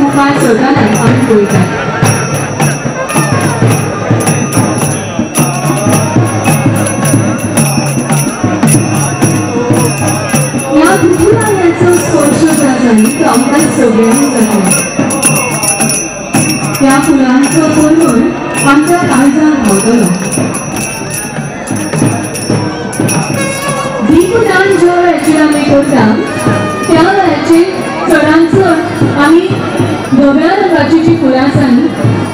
मुखार सोडताना आमी पळयतात। ह्या गुरुरायाचो स्पर्श जाता तो आमकां सगळ्यांक जाता। त्या फुलांचो परिमळ आमच्या काळजांत व्हांवतलो। दीपदान ज्या वेळाचेर आमी करता त्या वेळाचेर चडांत चड आमी धव्या रंगाची जी फुलां आसा न्ही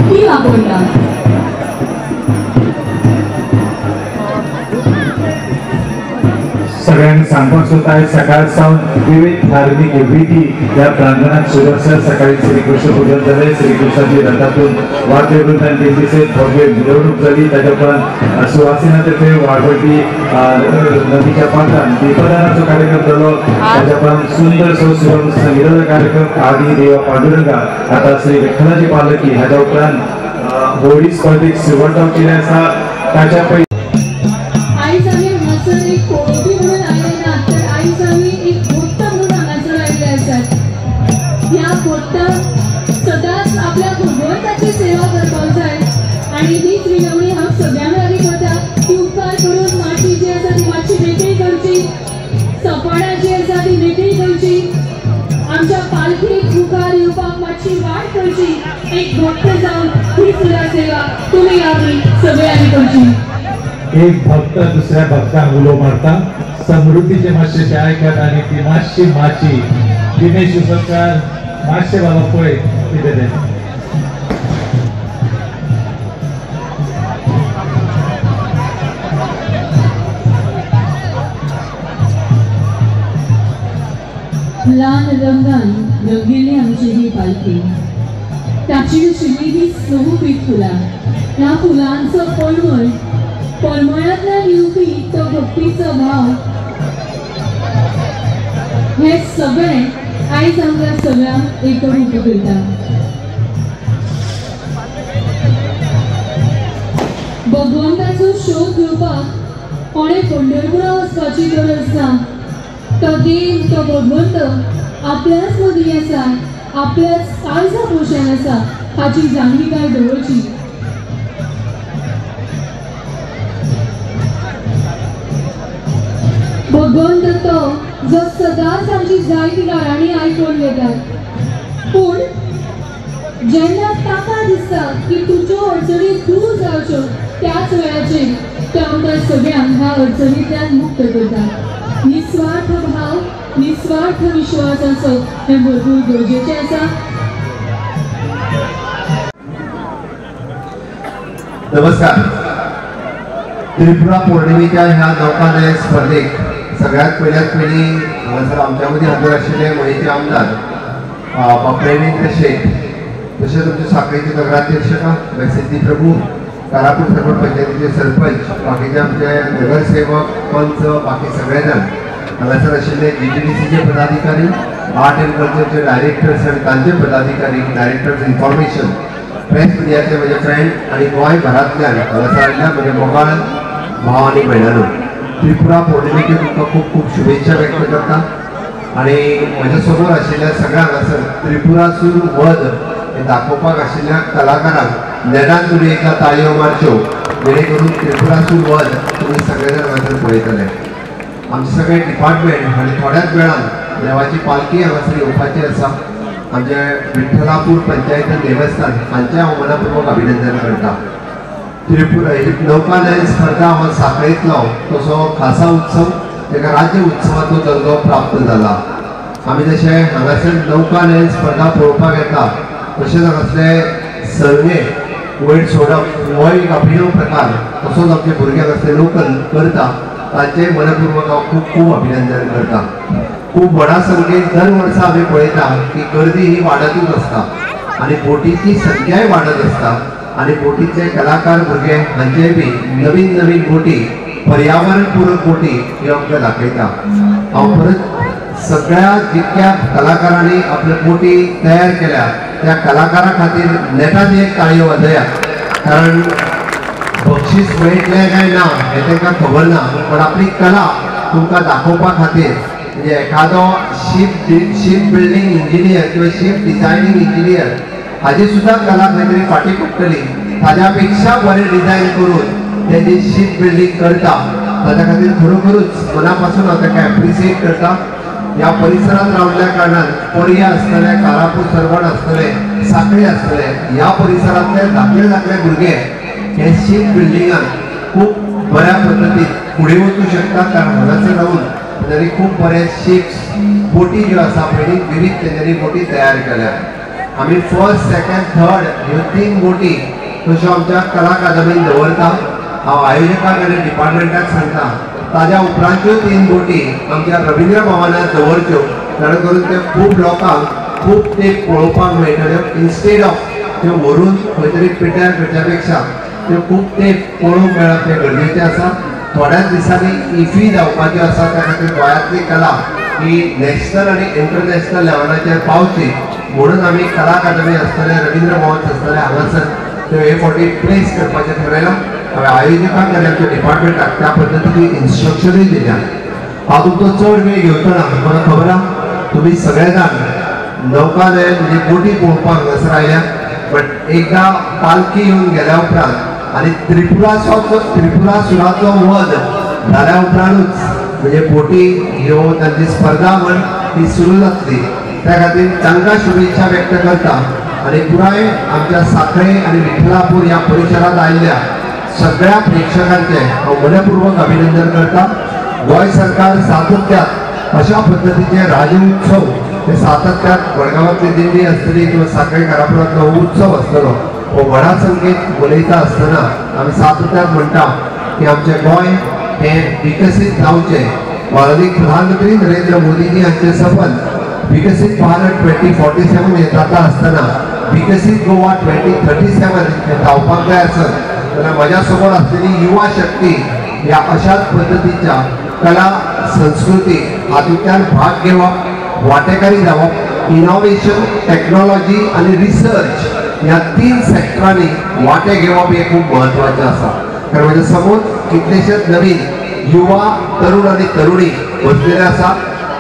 ती वापरता। सगळ्यांनी सांगपाक सोदता सकाळ सावन विविध धार्मिक विधी ह्या प्रांगणात सुरू आसा। सकाळी श्रीकृष्ण पूजन जालें, श्रीकृष्णाची रथातून वाद्यवृंदान दिवसे भव्य मिरवणूक जाली। ताच्या उपरांत सुवासिनातर्फे वाळवटी नदीच्या पात्रांत दीपदानाचो कार्यक्रम जालो। ताच्या उपरांत सुंदर सो संगीताचो कार्यक्रम आदी देवा पांडुरंगा आता श्री विठ्ठलाची पालखी हाच्या उपरांत होळी स्पर्धेक सुरवात जावची आसा। ताच्या पयलीं सदांच आपल्या भगवंताची सेवा करपाक जाय आनी हीच विनवणी हांव सगळ्यांक लागीं करता की उपकार करून माती जी आसा ती मातशी मेकळी करची, सपाणा जी आसा ती मेकळी करची, आमच्या पालखीक मुखार येवपाक मातशी वाट करची। एक भक्त जावन ही सुद्दां सेवा तुमी आमी सगळ्यांनी करची। एक भक्त दुसऱ्या भक्तांक उलो मारता, समृद्धीचे मातशे ते आयकात आनी ती मातशी माची दिनेश सरकार मातशे बाबा पळय कितें तें। लाल रंगान रंगिल्ली आमची ही पालखी, ताची आशिल्ली ही सोबीत फुलां, ह्या फुलांचो परिमळ, परिमळांतल्यान येवपी तो भक्तीचो भाव, हे सगळें आयज आमकां सगळ्यांक एकरूप करता। भगवंताचो शोध घेवपाक कोणें पंढरपुरा वचपाची गरज ना। तो देव, तो भगवंत आपल्याच मदीं आसा, आपल्याच काळजा पोशान आसा हाची जाणविकाय दवरची। भगवंत तो जो सदांच आमची जायती गाराणी आयकून घेता, पूण जेन्ना ताका दिसता की तुज्यो अडचणी दूर जावच्यो त्याच वेळाचेर तो आमकां सगळ्यांक ह्या अडचणींतल्यान मुक्त करता। निस्वार्थ भाव, निस्वार्थ विश्वास आसप हें भरपूर गरजेचें आसा। नमस्कार। त्रिपुरा पौर्णिमेच्या ह्या नौकानयन स्पर्धेक सगळ्यात पयली हांगासर आमच्या मदीं हजर आशिल्ले मयेचे आमदार बाप्रेंद्र शेट, तशेंच आमचे साखळेचे नगराध्यक्षा सिद्धी प्रभू, कारापूर सरपंच पंचायतीचे सरपंच, बाकीचे आमचे नगरसेवक, पंच, बाकी सगळे जाण हांगासर आशिल्ले GTDCचे पदाधिकारी, आर्ट एंड कल्चरचे डायरेक्टर्स आनी तांचे पदाधिकारी, डायरेक्टर्स इन्फॉर्मेशन, प्रेस मिडियाचे म्हजे फ्रेंड आनी गोंयभरांतल्यान हांगासर आयिल्ल्या म्हजे मोगाळ भाव आनी भयणांनो, त्रिपुरा पौर्णिमेक तुमकां खूब खूब शुभेच्छा व्यक्त करता। आनी म्हज्या समोर आशिल्ल्या सगळ्यांक हांगासर त्रिपुरासूर वध हे दाखोवपाक आशिल्ल्या कलाकारांक नेटान तुमी एकदा ताळयो मारच्यो, जेणे करून त्रिपुरासूर वध तुमी सगळे जाण हांगासर पळयतले। आमचे सगळे डिपार्टमेंट आनी थोड्याच वेळान देवाची पालखी हांगासर येवपाची आसा। आमचे विठ्ठलापूर पंचायत देवस्थान हांचे हांव मनपूर्वक अभिनंदन करता। त्रिपुरा नौकानयन स्पर्धा हो साखळेंतलो तसो खासा उत्सव, ताका राज्य उत्सवाचो दर्जो प्राप्त जाला। आमी जशे हांगासर नौकानयन स्पर्धा पळोवपाक येता तशेंच हांगासले सर्वे वयर सोडप हो एक अभिनव प्रकार, तसोच आमचे भुरगे हांगासले लोकल करता तांचे मनपूर्वक हांव खूब खूब अभिनंदन करता। खूब व्हडा संख्येन दर वर्सा आमी पळयता की गर्दी ही वाडतूच आसता आनी बोटीची संख्याय वाडत आसता आनी बोटीचे कलाकार भुरगे हांचे बी नवीन नवीन बोटी, पर्यावरण पूरक बोटी ह्यो आमकां दाखयता। हांव परत सगळ्या जितक्या कलाकारांनी आपल्यो बोटी तयार केल्या त्या कलाकारा खातीर नेटान एक ताळयो वाजयात, कारण बक्षीस मेळटलें काय ना हें तांकां खबर ना, पण आपली कला तुमकां दाखोवपा खातीर म्हणजे एखादो शीप बिल्डिंग इंजिनियर किंवा शीप डिझायनिंग इंजिनियर हाजी सुद्धा कला खंय तरी फाटी पडटली, ताज्या पेक्षा बरें डिझायन करून तेजी शीप बिल्डिंग करता, ताज्या खातीर खरोखरूच मनापासून हांव ताका एप्रिशिएट करता. ह्या परिसरात रावल्ल्या कारणान पर्या आसतले, कारापूर सरवण आसतले, साखळे आसतले, ह्या परिसरांतले धाकले भुरगे हे शीप बिल्डिंगान खूब बऱ्या पद्दतीन फुडें वचूं शकतात. कारण हांगासर रावून तेंच्यांनी खूब बरे शिप्स बोटी ज्यो आसा पळय विविध तेंच्यांनी बोटी तयार केल्या. आमी फर्स्ट सेकंड थर्ड ह्यो 3 बोटी तश्यो आमच्या कला अकादमीन दवरता. हांव आयोजकांक आनी डिपार्टमेंटाक सांगता ताज्या उपरांतच्यो 3 बोटी आमच्या रवींद्र भवनात दवरच्यो, जाणे करून ते खूब लोकांक खूब ते पळोवपाक मेळटल्यो. इन्स्टेड ऑफ त्यो व्हरून खंय तरी पिड्ड्यार करच्या पेक्षा त्यो खूब ते पळोवंक मेळप हें गरजेचें आसा. थोड्याच दिसांनी इफ्फी जावपाच्यो आसा, त्या खातीर गोंयांतली कला ही नॅशनल आनी इंटरनॅशनल लेवलाचेर पावची म्हणून आमी कला अकादमी आसतले, रवींद्र भवन आसतले, हांगासर त्यो हे फावटी प्लेस करपाचें थारायलां. हांवें आयोजकांक आनी आमच्या डिपार्टमेंटाक त्या पद्दतीची इन्स्ट्रक्शनूय दिल्या. हांव तुमचो चड वेळ घेवचो ना, म्हाका खबर आसा तुमी सगळे जाण नौकालय म्हणजे बोटी पळोवपाक हांगासर आयल्या. बट एकदां पालखी येवन गेल्या उपरांत आनी त्रिपुरासुराचो वध जाल्या उपरांतूच म्हणजे बोटी ह्यो तांची स्पर्धा म्हण ती सुरू जातली. त्या खातीर तांकां शुभेच्छा व्यक्त करता आनी पुराय आमच्या साखळे आनी विठ्ठलापूर ह्या परिसरांत आयिल्ल्या सगळ्या प्रेक्षकांचे हांव मनपूर्वक अभिनंदन करता. गोंय सरकार सातत्यात अशा पद्दतीचे राज्य उत्सव ते सातत्यात मडगांवांतली दिंडी आसतली किंवा साखळे कारापुरांतलो उत्सव आसतलो हो व्हडा संख्येन उलयता आसतना आमी सातत्यात म्हणटा की आमचें गोंय हें विकसीत जावचें. माननीय प्रधानमंत्री नरेंद्र मोदीजी हांचें सपन विकसीत भारत 2047 हें जाता आसतना विकसीत गोवा 2037 हें जावपाक जाय आसत जाल्यार म्हज्या समोर आसलेली युवा शक्ती ह्या अशाच पद्दतीच्या कला संस्कृती हातूंतल्यान भाग घेवप, वांटेकारी जावप, इनोव्हेशन, टेक्नॉलॉजी आनी रिसर्च ह्या 3 सेक्टरांनी वांटे घेवप हें खूब म्हत्वाचें आसा. कारण म्हज्या समोर कितलेशेच नवीन युवा तरुण आनी तरुणी बसलेले आसा.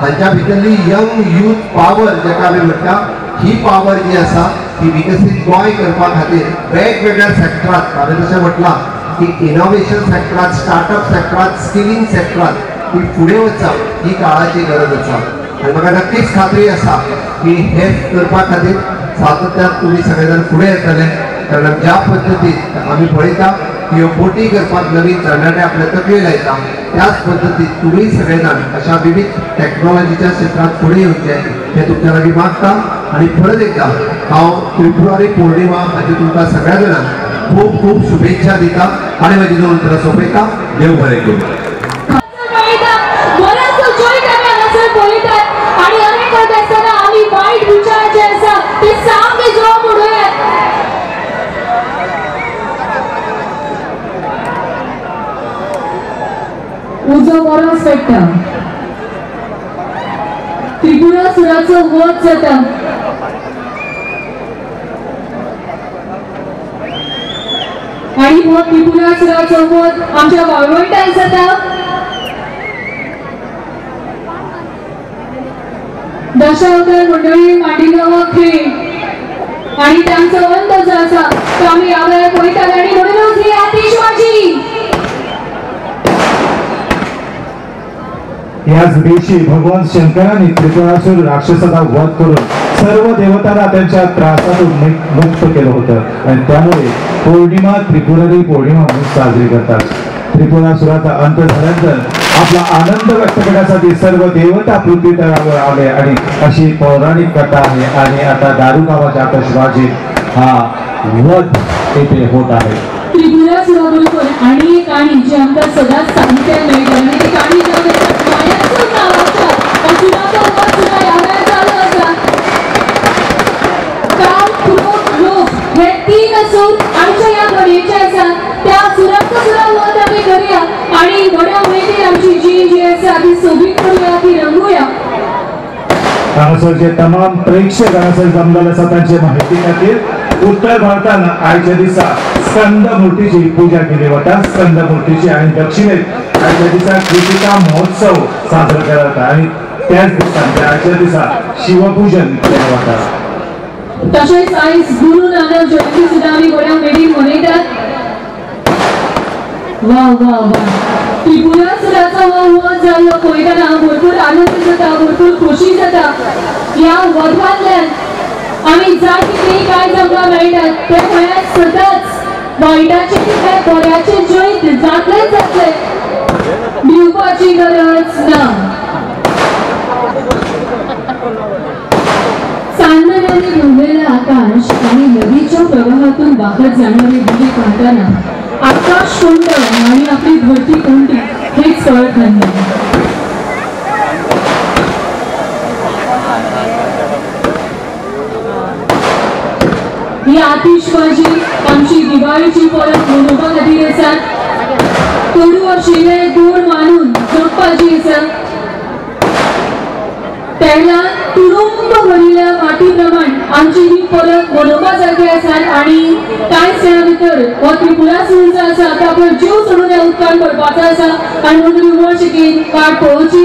हांच्या भितरली यंग यूथ पावर जाका आमी म्हणटा ही पावर जी आसा ती विकसीत गोंय करपा खातीर वेगवेगळ्या सेक्टरांत हांवें जशें म्हटलां की इनोव्हेशन सेक्टरांत, स्टार्टअप सेक्टरांत, स्किलिंग सेक्टरांत ती फुडें वचप ही काळाची गरज आसा. आनी म्हाका नक्कीच खात्री आसा की हे करपा खातीर सातत्यान तुमी सगळे जाण फुडें येतले. कारण ज्या पद्दतीन आमी पळयता की ह्यो बोटी करपाक नवीन तरणाटे आपले तकले लायता, त्याच पद्दतीन तुमी सगळे जाण अशा विविध टेक्नॉलॉजीच्या क्षेत्रांत फुडें येवचे हें तुमच्या लागीं मागता. आनी परत एकदा हांव त्रिपुरारी पौर्णिमा हाची तुमकां सगळ्या जाणांक खूब खूब शुभेच्छा दिता आनी म्हजी 2 उतरां सोंपयता. देव बरें करूं. उजो बरो पेट्टा त्रिपुरासुराचो वध जाता. आणि हो त्रिपुरासुराचो वध आमच्या वाळवंटात जाता. दशावतार मंडळी मांडिगांवां खेळ आणि त्यांचो अंत जो आसा तो आमी ह्या वेळार पळयतात. आणि म्हणूनच ही आतिशबाजी याच दिवशी भगवान शंकराने त्रिपुरासुर राक्षसाचा वध करून सर्व देवतांना त्यांच्या त्रासातून मुक्त केलं होतं आणि त्यामुळे पौर्णिमा त्रिपुरारी पौर्णिमा म्हणून साजरी करतात. त्रिपुरासुराचा अंत झाल्यानंतर आपला आनंद व्यक्त करण्यासाठी सर्व देवता पृथ्वी तळावर आले आणि अशी पौराणिक कथा आहे. आणि आता दारुगावाच्या आतिषबाजीत हा वध येथे होत आहे. त्रिपुरासुराबरोबर आणि एक काणी जी आमकां सदांच सांगता मेळटा आनी ती काणी जावन आसा मायाचो नांव आसा. अर्जुनाचो वध सुद्दां ह्या वेळार चालू आसा. काम, क्रोध, लोभ हे 3 असून आमच्या ह्या घडयेचे आसा. त्या सुराचो सुद्दां वध आमी करुया आनी बऱ्या उमेदीन आमची जी आसा ती सोबीत करुया, ती रंगुया. हांगासरचे तमाम प्रेक्षक हांगासर जमलेले आसा तांचे माहिती खातीर उत्तर भारतान आयच्या दिसा स्कंद मूर्तीची पूजा केली वता. स्कंद मूर्तीची आणि दक्षिणेत आयच्या दिसा कृतिका महोत्सव साजरो केला जाता आणि त्याच दिसात त्या आजच्या दिसात शिवपूजन केलं वता. तसेच आयज गुरु नानक जयंती सुद्धा आम्ही बऱ्या बेगीन मनयतात. वा वा वा त्रिपुरा सुराचा हो जाल्लो पळयतना भरपूर आनंद जाता, भरपूर खोशी जाता. ह्या वधांतल्यान आमी जाय तितली कांय आमकां मेळटात ते म्हळ्यार सदांच वायटाचे कितें बऱ्याचे जैत जातलेच जातले, भिवपाची गरज ना. चांदण्याने भरलेलं आकाश आणि नदीच्या प्रवाहातून वाहत जाणारी नदी पाहताना आकाश कोणतं आणि आपली धरती कोणती हेच कळत नाही. ही आतिषबाजी आमची दिवाळीची परत मनोवपा खातीर आसा. कोडू आशिल्ले गोड मानून जगपाची आसा. तेन्ना तुडुंब भरिल्ल्या माटी प्रमाण आमची ही परत मनोवपा सारखी आसा आणि कांय सेवा भितर हो त्रिपुरा सूर जो आसा तो आपलो जीव सोडून ह्या उदकान पडपाचो आसा आनी म्हणून विमोचकेन वाट पळोवची.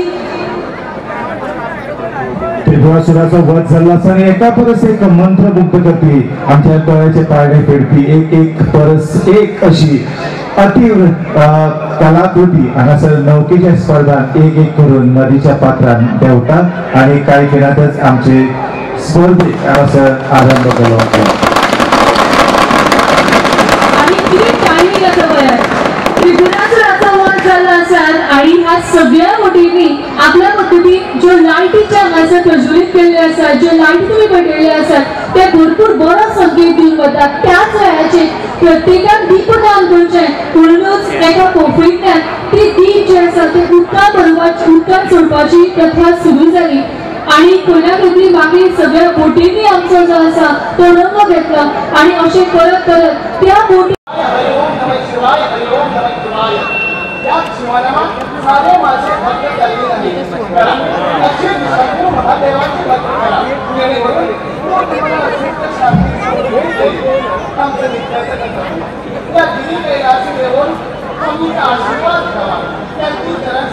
त्रिपुरासुराचा वध झाला आसा आणि एका परस एक मंत्रमुग्ध करपी आमच्या दोळ्याचे पारणे फेडपी एक परस एक अशी अतीव कलाकृती हांगासर नौकेच्या स्पर्धांत एक करून नदीच्या पात्रान देंवतात आणि कांय दिनांतच आमचे स्पर्धेक हांगासर आरंभ केलो. आणि ह्या सगळ्या गोष्टींनी आपल्या पद्धतीन ज्यो लायटीचे हांगासर प्रज्वलित केल्ले आसात, ज्यो लायटी तुमी पळयल्ले आसात ते भरपूर बरो संकेत दिवन वतात. त्याच वेळाचेर प्रत्येकान दीपदान करचें म्हणूनच एका पोखरींतल्यान ती दीप जे आसा ते उदकान सोडपाची प्रथा सुरू जाली आणि कोणाकडली मागीर सगळ्या बोटींनी आमचो जो आसा तो रंग घेतला आणि अशें करत करत त्या बोटी सारे माझे भक्त झालेले नाही. कारण अशी शंभू महादेवाची भक्त करा जेणेकरून तुम्हाला असिद्ध शांती आमचं नित्याचं करतो. त्या दिली कैलासी देऊन आम्ही आशीर्वाद घ्यावा. त्यांची चरण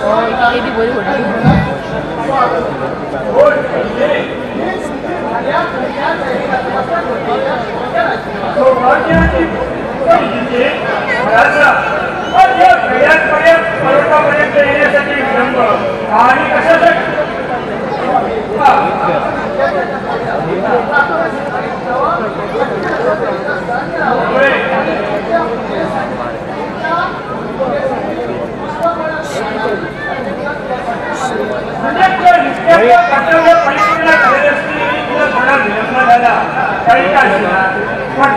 पर्यंत येण्यासाठी विलंब आणि कशासाठी कर्तव्य परिपूर्ण झालेले असते तुला थोडा विलंब झाला काही काय पण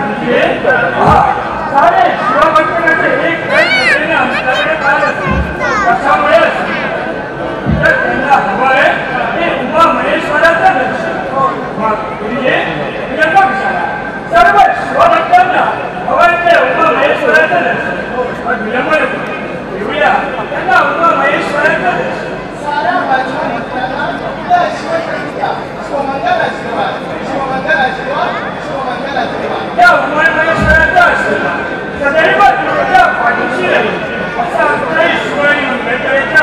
सारे शिवभक्तांचे एक आमच्याकडे काल कशामुळे त्यांना हवं आहे ते उमा महेश्वराचं दर्शन. सर्व शिवभक्तांना हवं ते उमा महेश्वराचं दर्शन. विलंब येऊया त्यांना उमा महेश्वराचं दर्शन. सारा माझ्या भक्तांना शिवमंगल आशीर्वाद, शिवमंगल आशीर्वाद, शिवमंगल आशीर्वाद. या उमा महेश्वराचा आशीर्वाद सदैव तुझ्या पाठीशी राहील असा आमचा ईश्वरी मंगळकरेचा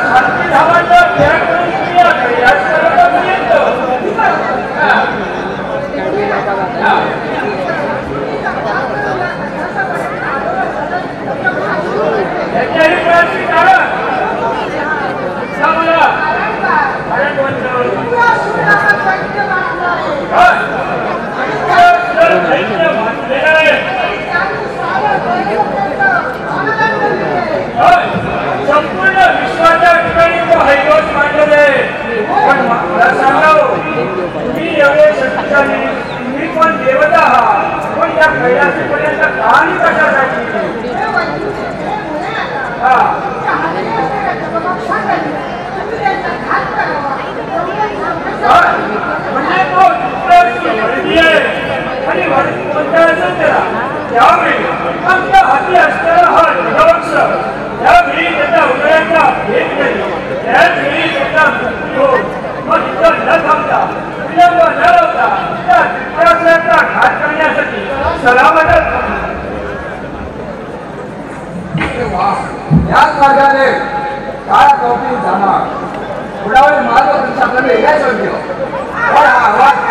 शांती धावांचा म्हणजे तो आणि म्हणता असेल त्याला त्यावेळी आमच्या हाती असणारा हा ध्वजवंश त्यावेळी त्याच्या उदयाचा भेद केली त्याचवेळी त्याचा मृत्यू मग इथं न थांबता विलंब न लावता त्या विश्वासाचा घात करण्यासाठी सलामतच याच मार्गाने काय कॉपी जाणार पुढावरील मार्गदर्शन आपल्याला वेगळ्याच होईल पण हा आवाज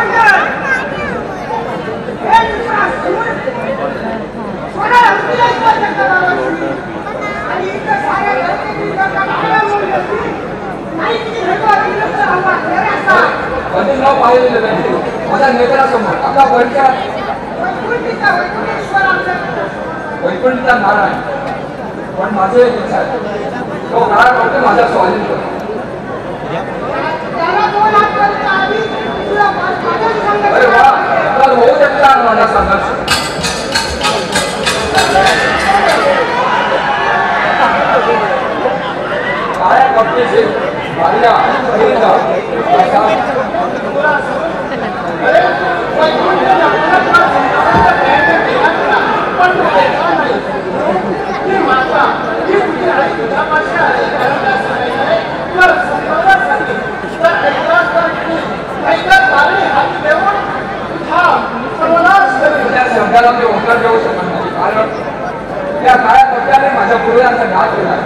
कधी नाव पाहिलेलं नाही माझ्या नेत्यासमोर आपला परिचय वैकुंठचा नारायण पण माझे एक इच्छा आहे तो काळा फक्त माझ्या स्वाधीन करतो अरे वा तर होऊ शकता माझा संघर्ष काळ्या कपडीचे बाल्या शब्दाला मी उत्तर देऊ शकत नाही कारण त्या काळ्या पट्ट्याने माझ्या पूर्वजांचा घात केला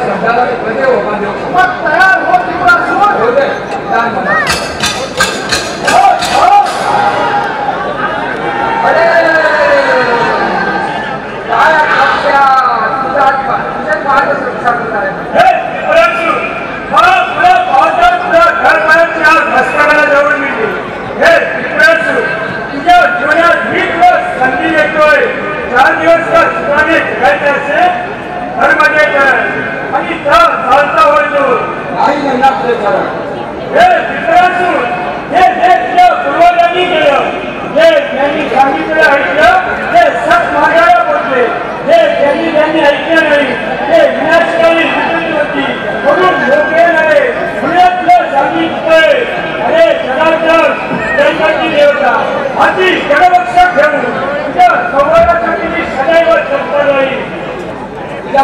शब्दाला मी कधी होता देऊ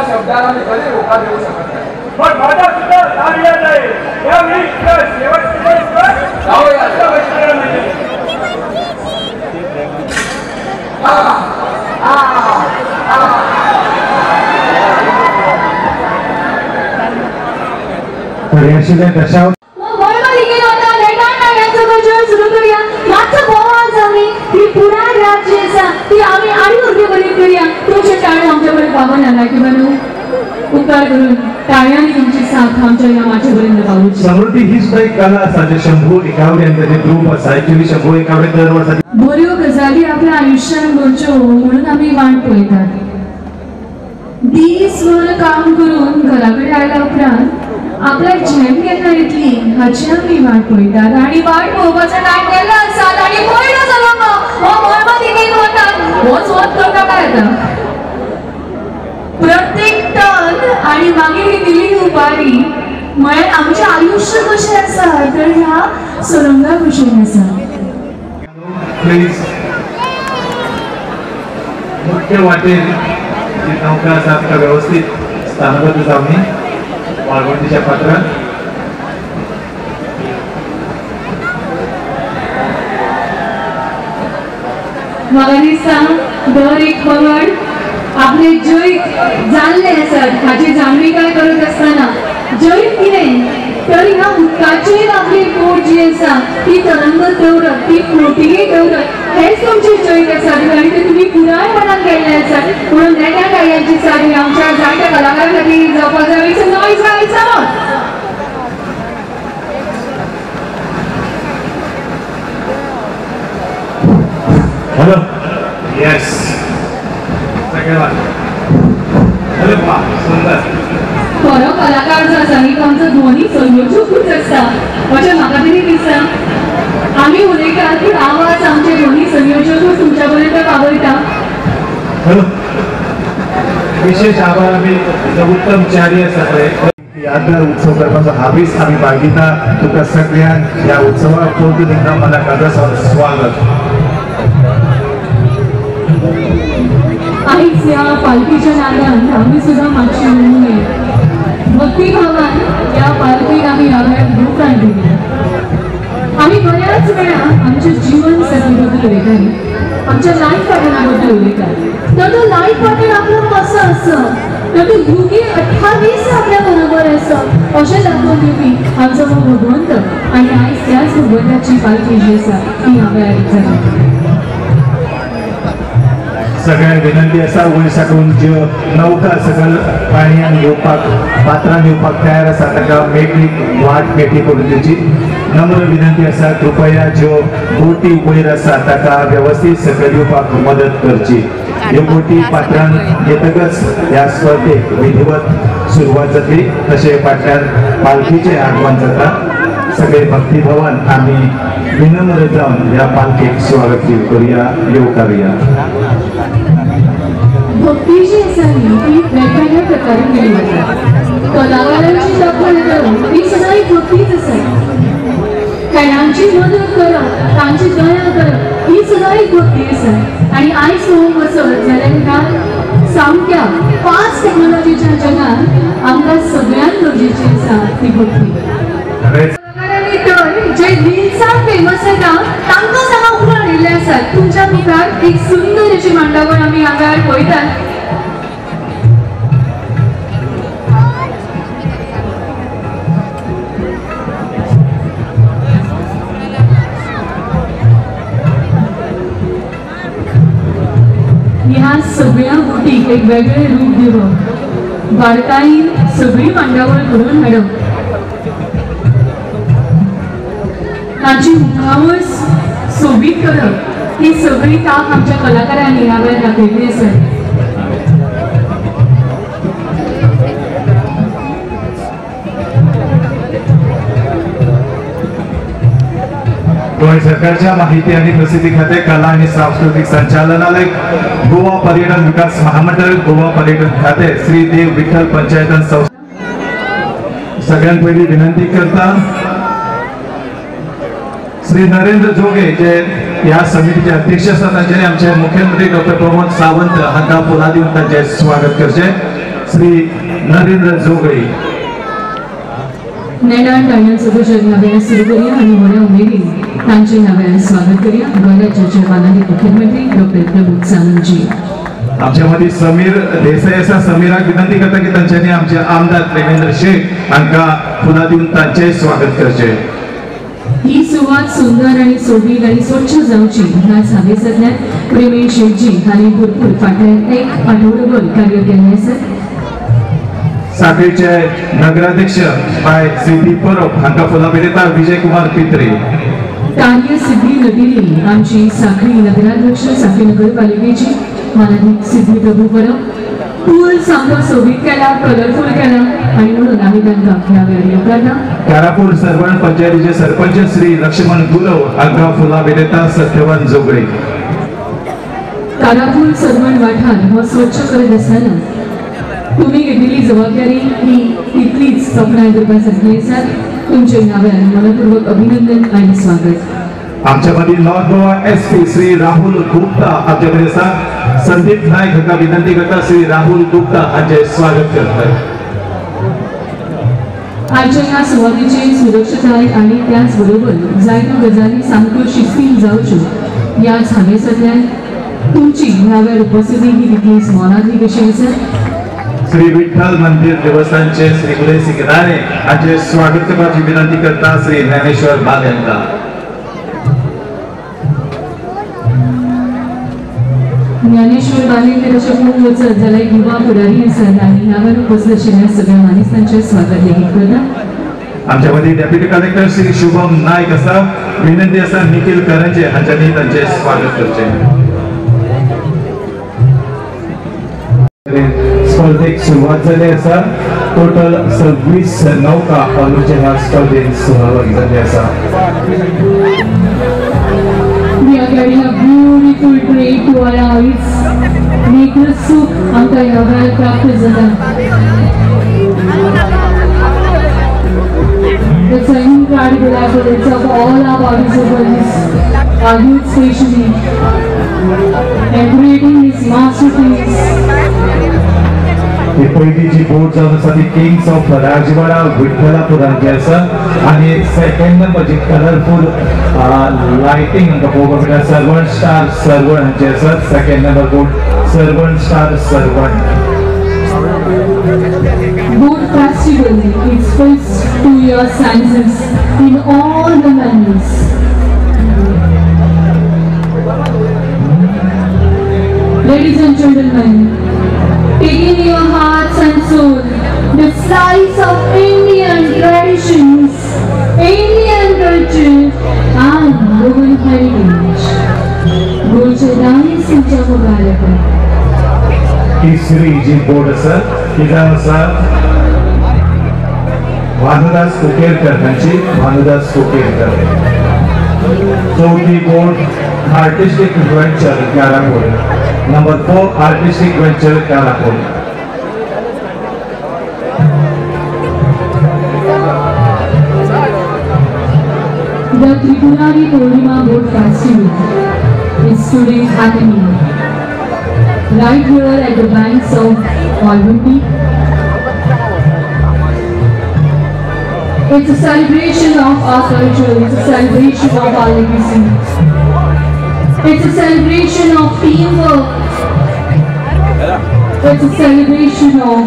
शब्दाला मी कधी होता देऊ शकत नाही पण माझा सुद्धा कार्य नाही यावेळी दशा समृद्धी हीच काही कला असा जे शंभू एकावडे यांचे ग्रुप असा ऍक्च्युअली शंभू एकावडे दरवर्षी बऱ्यो गजाली आपल्या आयुष्यात घडच्यो म्हणून आम्ही वाट पळयतात दीसभर काम करून घराकडे आयल्या उपरांत आपल्याक झेम केन्ना येतली हाची आमी वाट पळयतात आणि वाट पळोवपाचो टायम गेल्लो आसा आनी पळयलो जालो हो मोळमातीन वतात होच वत करता येता प्रत्येक टन आणि मागीर ही दिल्ली उबारी म्हळ्यार आमचें आयुष्य कशें आसा तर ह्या सुरंगा भशेन आसा प्लीज मुख्य वाटेर जी नौका आसा ताका व्यवस्थित स्थानबद्ध जावनी वाळवंटीच्या पात्रांत म्हाका दिसता दर एक पंगड आपले जैत जाल्ले आसात हाची जाणविकाय करत आसतना जैत कितें तर ह्या उदकाचेर आपली पोट जी आसा ती तरंगत दवरत ती फ्लोटिंगे दवरत हेच तुमचे जैत आसात आनी ते तुमी पुरायपणान केल्ले आसात म्हणून नेट्या कार्याची साठी आमच्या जाणट्या कलाकारां खातीर जावपाक जाय it's a noise guys Sawant hello yes सगळ्यांना अरे वा सुंदर. खरो कलाकार जो आसा न्ही तो आमचो ध्वनी संयोजकूच आसता अशें म्हाका तरी दिसता. आमी उलयतात पूण आवाज आमचे ध्वनी संयोजकूच तुमच्या पर्यंत पावयता. विशेष आभार आम्ही उत्तम चारी आसा पळय यादगार उत्सव करपाचो हावीस आमी बाळगिता. तुका सगळ्यांक ह्या उत्सवाक परतून एकदा मनाक आदर स्वागत. आयज ह्या पालखीच्या नादान आमी सुद्दां मातशी म्हणून भक्ती भावान ह्या पालखीक आमी ह्या ग्रुपान दिली. आमी बऱ्याच वेळा आमचे जीवन सती बद्दल उलयताली, आमच्या लायफ पार्टनरा बद्दल उलयताली. तर तो लायफ पार्टनर आपलो कसो आसा, तर तो युगी 28 आपल्या बरोबर आसा अशें दाखोवन दिवपी आमचो हो भगवंत. आनी आयज त्याच भगवंताची पालखी जी आसा ती हांवें जाली. सगळ्यांक विनंती आसा वयर साकून ज्यो नौका सकल पाणयान येवपाक पात्रान येवपाक तयार आसा ताका मेकळीक वाट मेकळी करून दिवची. नम्र विनंती आसा कृपया ज्यो बोटी वयर आसा ताका वेवस्थीत सकल येवपाक मदत करची. ह्यो बोटी पात्रान येतकच ह्या स्पर्धेक विधिवत सुरवात जातली. तशें फाटल्यान पालखीचें आगमन जाता. सगळे भक्तिभावान आमी विनम्र जावन ह्या पालखेक स्वागत करूया, येवकारुया. भक्ती जी आसा न्ही ती वेगवेगळ्या प्रकारान केली वता. कलाकारांची दखल घेवप ही सुद्दां एक भक्तीच आसा. खेळांची मदत करप, तांची दया करप ही सुद्दां एक भक्ती आसा. आनी आयज पळोवंक वचत जाल्यार ह्या सामक्या फास्ट टॅक्नॉलॉजीच्या जगात आमकां सगळ्यांत गरजेची आसा ती भक्ती. कलाकारांनी तर जे दिलसान फेमस आसा तांकां हांगा उबो हाडिल्ले आसात. तुमच्या मुखार एक सुंदर अशी मांडावळ आमी हांगा पळयतात. ह्या सगळ्या बोटीक एक वेगळे रूप दिवप, बारकायेन सगळी मांडावळ करून हाडप, ताची उंचावस सोबीत करप ही सगळी काम आमच्या कलाकारांनी ह्या वेळार दाखयल्ली आसा. गोंय सरकारच्या माहिती आणि प्रसिद्धी खाते, कला आणि सांस्कृतिक संचालनालय, गोवा पर्यटन विकास महामंडळ, गोवा पर्यटन खाते, श्री देव विठ्ठल पंचायतन संस्था. सगळ्यांत पहिली विनंती करता श्री नरेंद्र जोगे जे ह्या समितीचे अध्यक्ष आसात तांच्यानी आमचे मुख्यमंत्री डॉक्टर प्रमोद सावंत हांका फुलां दिवन तांचे स्वागत करचे. श्री नरेंद्र जोगे नेडान टायन सगळ्या नव्यान सुरू करूया आणि बऱ्या उमेदीन तांचे नव्यान स्वागत करूया. गोंय राज्याचे माननीय मुख्यमंत्री डॉक्टर प्रमोद सावंतजी. आमच्या मदीं समीर देसाई आसा. समीराक विनंती करता की तांच्यांनी आमचे आमदार प्रेमेंद्र शेख हांका फुलां दिवन तांचे स्वागत करचे. ही सुवात सुंदर आणि सोबीत आणि स्वच्छ जावची ह्या सावेसांतल्यान प्रेमेंद्र शेखजी हांणी भरपूर फाटल्यान एक आठवडोभर कार्य केलें आसा. साखळीचे नगराध्यक्ष बाय श्री दीपरोप हांका फुलां भेटयता विजय कुमार पित्रे. कार्य सिद्धी नटिल्ली आमची साखळी नगराध्यक्ष साखळी नगरपालिकेची माननीय सिद्धी प्रभू परब. पूल सामको सोबीत केला, कलरफुल केला आणि म्हणून आम्ही तांकां ह्या वेळार येवकारता. कारापूर सरवण पंचायतीचे सरपंच श्री लक्ष्मण गुरव हांका फुलां भेटयता सत्यवान जोगळे. कारापूर सरवण वाठार हो स्वच्छ करत आसतना तुम्ही घेतलेली जबाबदारी ही तितलीच तोखणाय करपासारखी आसा. तुमचे ह्या वेळार मनपूर्वक अभिनंदन आणि स्वागत. आमच्या मदीं नॉर्थ गोवा एसपी श्री राहुल गुप्ता आमचे कडेन आसा. संदीप नायक हांका विनंती करता श्री राहुल गुप्ता हांचे स्वागत करतात. आजच्या ह्या सुवातेची सुरक्षताय आणि त्याच बरोबर जायत्यो गजाली सामक्यो शिस्तीन जावच्यो ह्या हांवेसरल्यान तुमची ह्या वेळार उपस्थिती ही तितलीच मोलादी कशी आसा. श्री विठ्ठल मंदिर देवस्थानचे श्री उदय सिंग राणे हांचे स्वागत करपाची विनंती करता श्री ज्ञानेश्वर बाल हांका. ज्ञानेश्वर बालेकर अशें पळोवंक वचत जाल्यार युवा फुडारी आसात आनी ह्या वेळार उपस्थित आशिल्ल्या सगळ्या मानेस्तांचें स्वागत लेगीत करता. आमच्या मदीं डेप्युटी कलेक्टर श्री शुभम नायक आसा. विनंती आसा निखिल करंजे हांच्यांनी तांचे स्वागत करचें. स्पर्धेक सुरुवात झाली असा. टोटल 26 नौका अनुचे ह्या स्पर्धेत सहभागी झाले असा. We are getting a beautiful treat to our eyes. Nekru soup amka well practice zata. It's an incredible effort of all our participants, our youth stationing, and creating this masterpiece. ही पहिली जी बोट जावन आसा ती किंग्स ऑफ राजवाडा विठ्ठलापूर हांची आसा आनी second number जी colourful lighting हांगा पळोवपाक मेळटा सर्वंट स्टार सर्वंट हांची आसा. Second number boat servant star servant. Boat festival express to your senses in all the manners. Ladies and gentlemen, taking your hearts and soul, the slice of Indian traditions, Indian culture and Roman heritage. Golchadani Sinchamogalaka. तिसरी जी बोट आसा ती जावन आसा भानुदास कुकेरकर हांची. भानुदास कुकेरकर. चौथी boat artistic venture Karakol. Number 4 artistic venture Karakol. The Tripurari Purnima Boat Festival is today happening right here at the banks of Valmiki. It's a celebration of our culture, it's a celebration of our legacy. It's a celebration of teamwork. It's a celebration of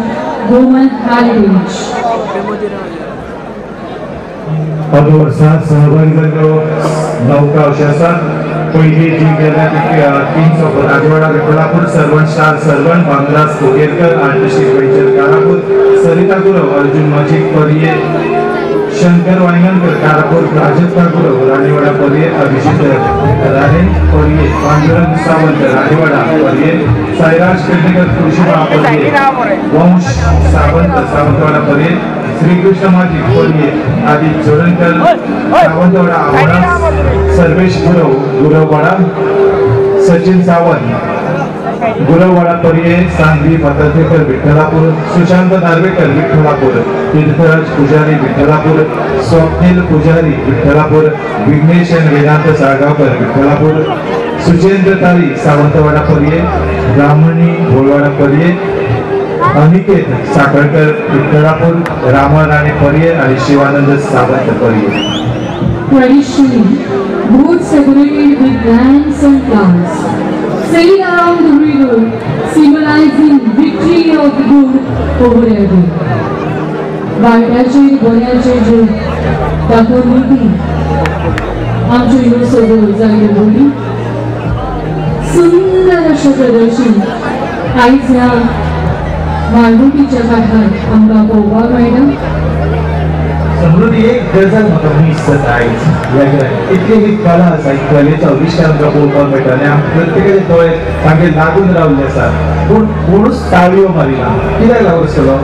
Roman heritage. अदो वर्सा सहभागी जाल्लो नौका अशी आसा. पहिली जी गेल्या kings of Rajwada Vitthalapur servant star servant Bhanudas Kukerkar artistic venture Karapur. Sarita Gurav Arjun magic Pariye. Shankar Wanganakar Karapur. Prajakta Gurav Raniwada Pariye. Abhijit Rane Pariye. Pandurang Sawant Raniwada Pariye. Sairaj Pednekar Krushimala Pariye. Vansh Sawant Sawantwada परिये. Shrikrishna माजी परिये. आदि जोडणकर सावंतवाडा आवडा. सर्वेश गुरव गुरववाडा. सचिन सावंत गुरववाडा परिये. सांगली पत्रकार विठ्ठलापूर. सुशांत नार्वेकर विठ्ठलापूर. तीर्थराज पुजारी विठ्ठलापूर. स्वप्नील पुजारी विठ्ठलापूर. विघ्नेश वेदांत साळगावकर विठ्ठलापूर. सुचेंद्र तारी सावंतवाडा परिये. ब्राह्मणी भोळवाडा परिये. अनिकेत साखळकर विठ्ठलापूर. रामा राणे परिये आणि Shivanand Sawant परिये. Traditionally, boats decorated with lamps and flowers sail around the river, symbolizing victory of the good over evil. वाईटाचे बऱ्याचे जग दाखवून नीती आमच्या युवसोबत जायला बोली सुंदर असं प्रदर्शन काहीच ह्या मालवणीच्या काठात आमकां पळोवपाक मेळटा. समृद्धी एक गजाल म्हाका मिस जाता आयज. इतली ही कला आसा. कलेचो आविश्कार आमकां पळोवपाक मेळटा आनी प्रत्येकाचे दोळे तांगे लागून रावल्ले आसात. पूण कोणूच ताळयो मारिना. कित्याक लागून आसतलो?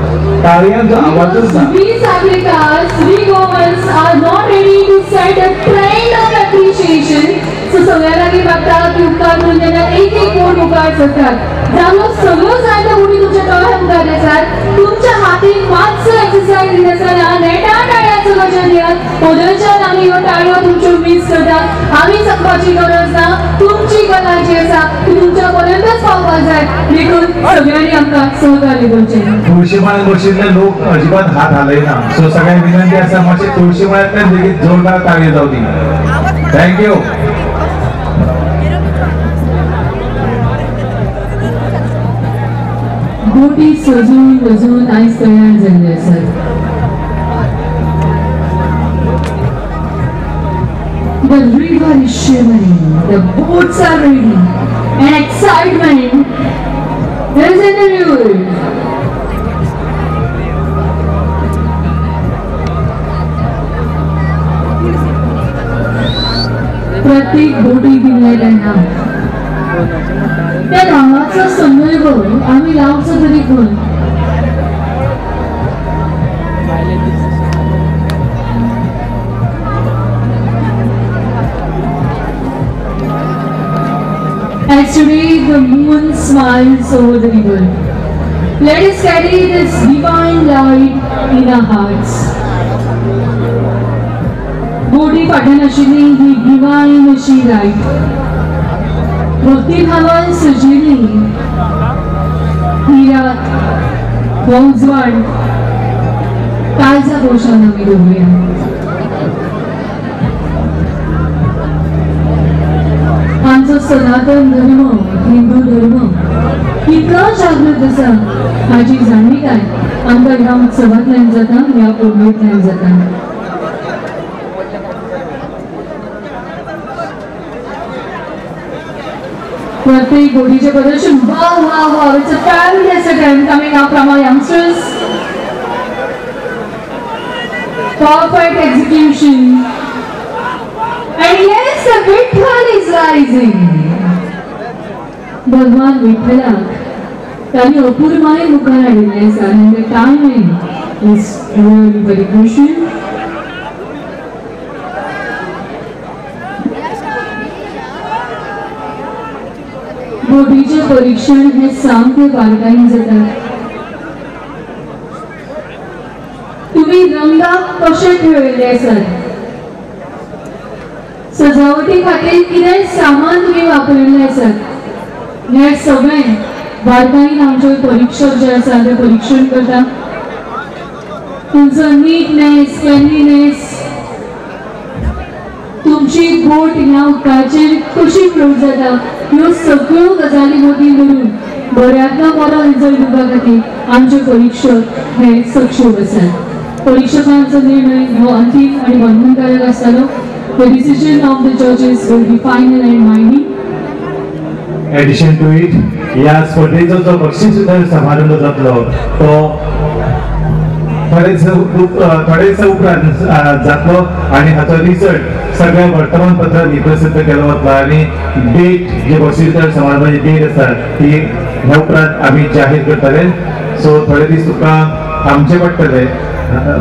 ताळयांचो आवाजूच ना. We Africans, we Goans are not ready to set a trend of appreciation. So सगळ्या लागीं बघता की उपकार करून जेन्ना एक कोण मुखार सरतात जालो सगळो जायतो उडी तुमच्या दोळ्या मुखार आसात. तुमच्या हातीन मातसो एक्सरसाइज दिला आसतना नेटा टाळ्याचो गजर दियात. पदरच्यान आमी ह्यो टाळयो तुमच्यो मिस करतात. आमी सकपाची गरज ना. तुमची कला जी आसा ती तुमच्या पर्यंतच पावपाक जाय. देखून सगळ्यांनी आमकां सहकार्य करचें. तुळशी माळ बशिल्ले लोक अजिबात हात हालयना. सो सगळ्यांक विनंती आसा मातशे तुळशी माळ्यांतल्यान लेगीत जोरदार ताळयो जावची. थँक्यू. बोटी सजून वजून आयज तयार जाल्ले आसात. The river is shimmering, the boats are ready, and excitement is in the river. प्रत्येक बोटी दिलेलं नाव त्या नावाचा संदर्भ आम्ही लावचा तरी कोण As today the moon smiles over the river, let us carry this divine light in our hearts. गोडी फाटन आशिल्ली ही divine अशी लायट भक्तिभावान सजिल्ली ही रात हो उजवाड काळजा भोवशान आमी दवरुया. आमचो सनातन धर्म हिंदू धर्म इतलो जागृत आसा हाची जाणविकाय आमकां ह्या उत्सवांतल्यान जाता, ह्या पौर्णिमेंतल्यान जाता. प्रत्येक गोडीचे प्रदर्शन wow wow wow, it's a fabulous attempt coming up from our youngsters. Perfect execution. And yes, the Vitthal is rising. भगवान विठ्ठलाक ताणी अपूर्वाय मुखार हाडिल्लें आसा and the timing is really very crucial. गोडीचें परीक्षण हें सामकें बारकायेन जाता. तुमी रंगाक कशे ठेवलेले आसात, सजावटी खातीर कितें सामान तुमी वापरिल्लें आसात, हें सगळें बारकायेन आमचे परीक्षक जे आसा ते परीक्षण करता. तुमचो नीटनेस, क्लेनलीनेस, तुमची बोट ह्या उदकाचेर कशी फ्लोट जाता, ह्यो सगळ्यो गजाली मदीं धरून बऱ्यांतलो बरो रिजल्ट दिवपा खातीर आमचे परीक्षक हे सक्षम आसात. परीक्षकांचो निर्णय हो अंतीम आनी बंधनकारक आसतलो. The decision of the judges will be final and binding. Addition to it, या स्पर्धेचो जो बक्षीस वितरण समारंभ जातलो तो थोडेच उपरांत जातलो आनी हाचो रिजल्ट सगळ्या वर्तमानपत्रांनी प्रसिद्ध केलो वतलो आनी डेट जे बक्षीस वितरण समारंभाची डेट आसा ती ह्या उपरांत आमी जाहीर करतले. सो थोडे दीस तुका थांबचे पडटले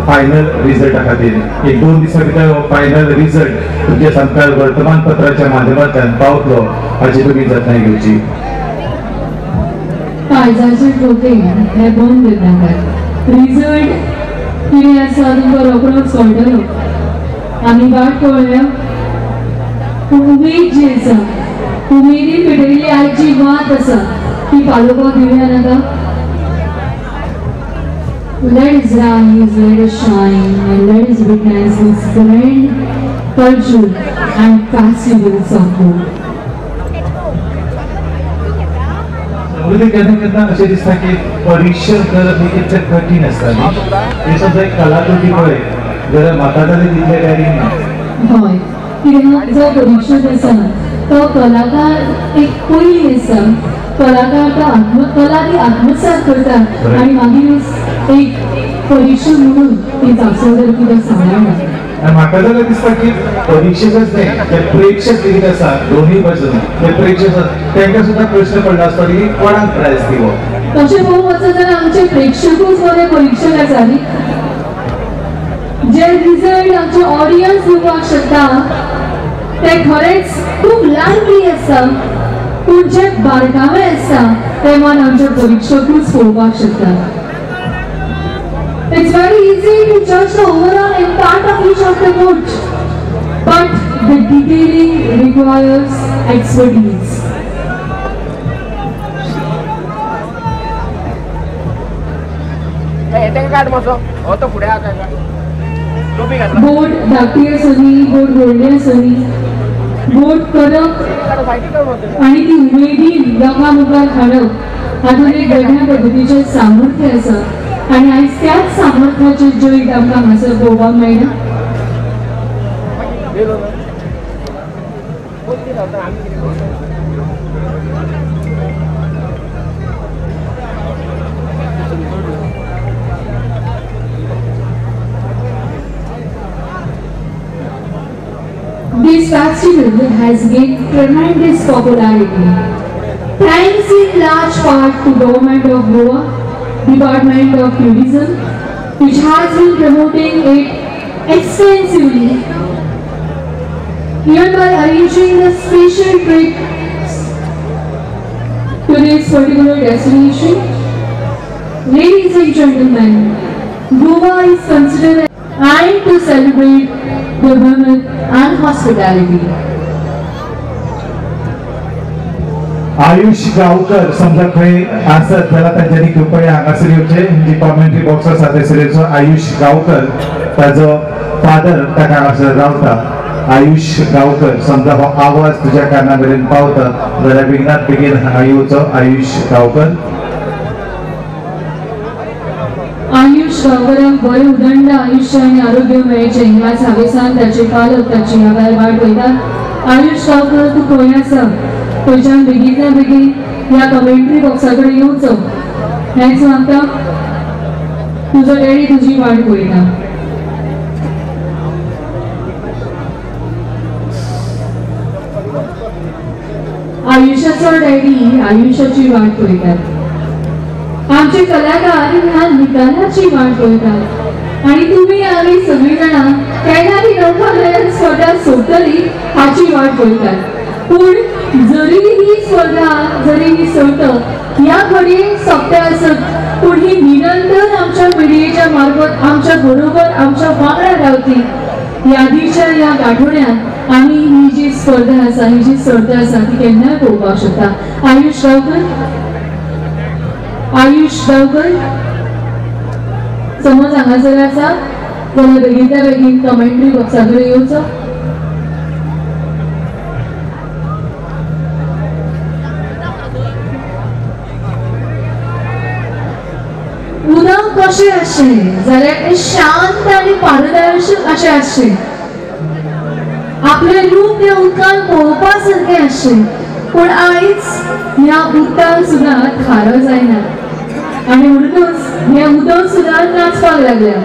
फायनल रिजल्टा खातीर. 1-2 दिसां भितर फायनल रिजल्ट तुमच्या संकाल वर्तमानपत्राच्या माध्यमांतल्यान पावतलो हाची तुमी जतनाय घेवची. काळजाचे ठोके हे बंद नाकात. रिजल्ट कितें आसा तुमकां रोखडोच कळटलो. आमी वाट पळोवया. उमेद जी आसा, उमेदीन पेटयिल्ली आयज जी वात आसा ती पालोवपाक दिवया नाका. Let us rise, let us shine, and let us witness this grand culture and festivals of hope. केन्ना अशें दिसता की परीक्षण करप ही कितलें कठीण आसता न्ही. ही समजा एक कलाकृती पळय जाल्यार म्हाका जाल्यार तितलें डॅरिंग ना. हय, कित्याक जो परीक्षक आसा तो कलाकार एक पयली आसा. कलाकार तो कला ती आत्मसात करता आनी मागीर एक परीक्षक म्हणून ती जापसालदार कित्याक सांबाळटा. म्हाका जाल्यार दिसता की परीक्षकच न्ही ते प्रेक्षक कितें आसा दोनूय बाजून ते प्रेक्षक तांकां सुद्दां प्रश्न पडला आसता की कोणाक प्रायज दिवप. तशें पळोवंक वचत जाल्यार आमचे प्रेक्षकूच बरे परीक्षक आसा न्ही. जे रिजल्ट आमचे ऑडियन्स दिवपाक शकता ते खरेंच खूब लायव्हली आसता, पूण जे बारकावे आसता ते मात आमचे परीक्षकूच पळोवपाक शकता. It's very easy to judge the overall impact of each of the notes, but the detailing requires expertise. बोट धाकटी आसली, बोट व्हडली आसली, बोट करप आनी ती उमेदीन लोकां मुखार हाडप हातूंत एक वेगळ्या पद्दतीचें सामर्थ्य आसा. आणि आयज त्याच सामर्थ्याचे जैत आमकां हांगासर पळोवपाक मेळटा. This festival has gained tremendous popularity, thanks in large part to Government of Goa, Department of Tourism, which has been promoting it extensively, even by arranging the special trips today's particular destination. Ladies and gentlemen, Goa is considered and to celebrate the women and hospitality. Ayush गावकर समजा खंय आसत जाल्यार तांच्यांनी कृपया हांगासर येवचें. जी commentary बॉक्सार आसा थंयसर आयुष गावकर ताजो फादर ताका हांगासर रावता. आयुष गावकर समजा हो आवाज तुज्या काना मेरेन पावता जाल्यार बेगिनात बेगीन हांगा येवचो. आयुष गावकर. आयुष गावकरांक बरें उदंड आयुष्य आनी आरोग्य मेळचें ह्या सावेसान ताचे पालक ताची ह्या भायर वाट पळयतात. आयुष गावकर तूं खंय आसा थंयच्यान बेगितल्या बेगीन ह्या कमेंट्री बॉक्सा कडेन येवचो. हेंच सांगता तुजो डॅडी तुजी वाट पळयता. आयुष्याचो डॅडी आयुष्याची वाट पळयतात. आमचे कलाकार ह्या निकालाची वाट पळयतात आणि तुम्ही आमी सगळीं जाणां केन्ना ती नौका स्पर्धा सोडटली हाची वाट पळयतात. पूण जरी ही स्पर्धा जरी ही सर्त ह्या घडये सोंपता आसत पूण ही निरंतर आमच्या मिडियेच्या मार्फत आमच्या बरोबर आमच्या वांगडा रावतली. यादीच्या ह्या गाठोड्यांत आमी ही जी स्पर्धा आसा ही जी सर्त आसा ती केन्नाय पळोवपाक शकता. आयुष गावकर समज हांगासर आसा जाल्यार बेगिनच्या बेगीन कमेंट्री बॉक्सा कडेन येवचो. उदक कशें आसचें जाल्यार तें शांत आनी पारदर्शक अशें आसचें. आपलें रूप त्या उदकांत पळोवपा सारकें आसचें. पूण आयज ह्या उदकाक सुद्दां खारो जायना आनी म्हणूनच हें उदक सुद्दां नाचपाक लागल्या.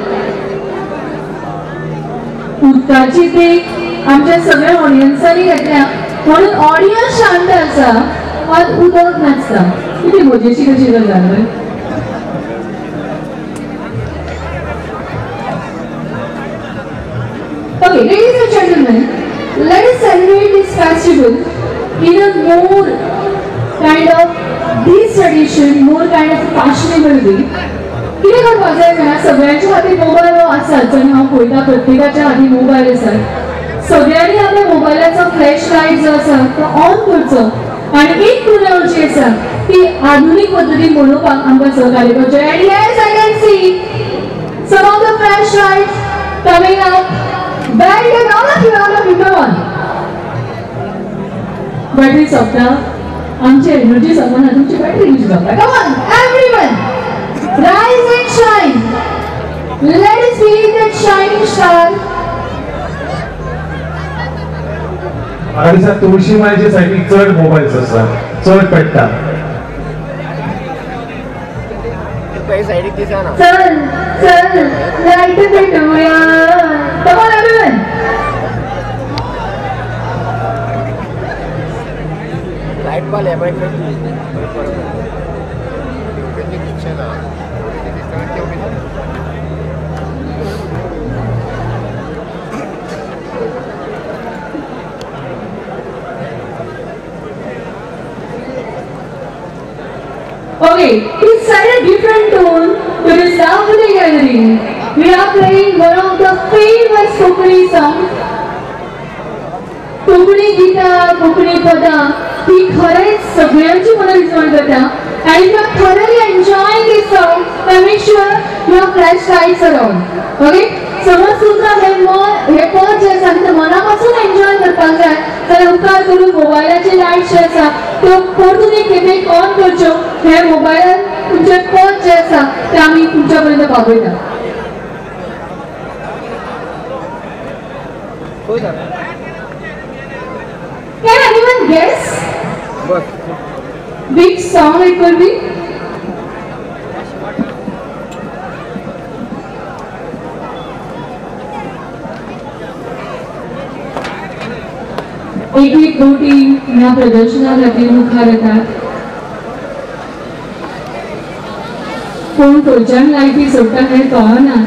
उदकाची देख आमच्या सगळ्या ऑडियन्सांनी घेतल्या म्हणून ऑडियन्स शांत आसा आज उदक नाचता. किती मजेची कशी गजाल. Okay, ladies and gentlemen, let us celebrate this festival in a more kind of this tradition, more kind of fashionable way. किती करपाक जाय जाणा सगळ्यांच्या हातीन मोबायल आसात जेन्ना हांव पळयता प्रत्येकाच्या हातीन मोबायल आसात. सगळ्यांनी आपल्या मोबायलाचो फ्लॅश लायट जो आसा तो ऑन करचो आनी एक तुलना जी आसा ती आधुनीक पद्दतीन बनोवपाक आमकां सहकार्य करचें. And yes, I can see some of the flash lights coming up. Very good, all of you, come on. Battery सोंपता आमची एनर्जी सोंपना तुमची बॅटरी यूज करता. Come on, everyone, rise and shine. Let us be that shining star. म्हाका दिसता तुळशी मायच्या सायडीक चड mobiles आसा चड पेट्टा. चल चल लाईट पेटवूया. Come on, everyone. लाइट वाले भाई Okay, to set a different tone to this lovely gathering, we are playing one of the famous Kokani songs. Kokani Gita, Kokani Pada, ही खरेच सगळ्यांची मनरिजवण करता. And if you are thoroughly enjoying this song, then make sure your flash lights are on. Okay? समज तुमचा हे पद जे आसा ते मनापासून एन्जॉय करपाक जाय जाल्यार उपकार करून मोबायलाचे लायट जे आसा तो परतून एक खेपेक ऑन करच्यो. हे मोबायलान तुमचे पद जे आसा ते आमी तुमच्या पर्यंत पावयता. Can anyone guess which song it will be? एक दो टीम ह्या प्रदर्शना खातीर मुखार येतात. कोण खंयच्यान लायटी सोडटा हें कळना.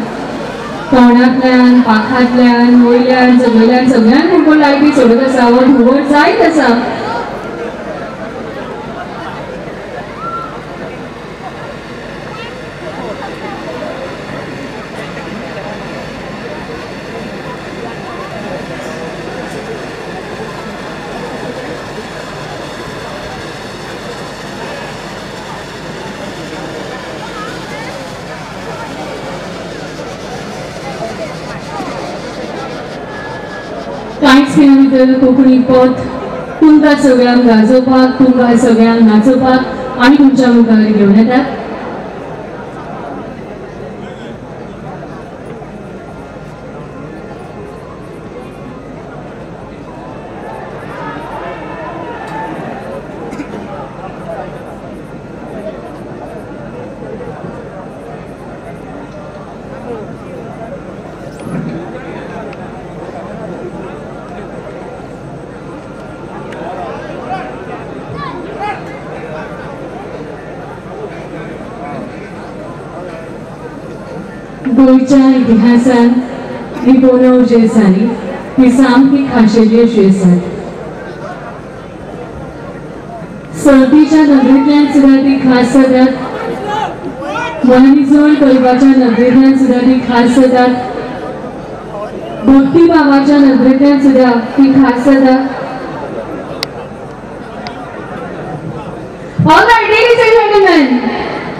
तोंडांतल्यान पाखांतल्यान वयल्यान सकयल्यान सगळ्यान कोण कोण लायटी सोडत आसा व धुंवर जायत आसा. वचपी भितर कोंकणी पद तुमकां सगळ्यांक गाजोवपाक, तुमकां सगळ्यांक नाचोवपाक आनी तुमच्या मुखार घेवन येतात. गोंयच्या इतिहासान रिपोनव जे आसानी ती सामकी खाशेली अशी आसात. सर्तीच्या नदरेंतल्यान सुद्दां ती खास जातात, मनरिजवण करपाच्या नदरेंतल्यान सुद्दां ती खास जातात, भक्ती भावाच्या नदरेंतल्यान सुद्दां ती खास जाता. All right, ladies and gentlemen,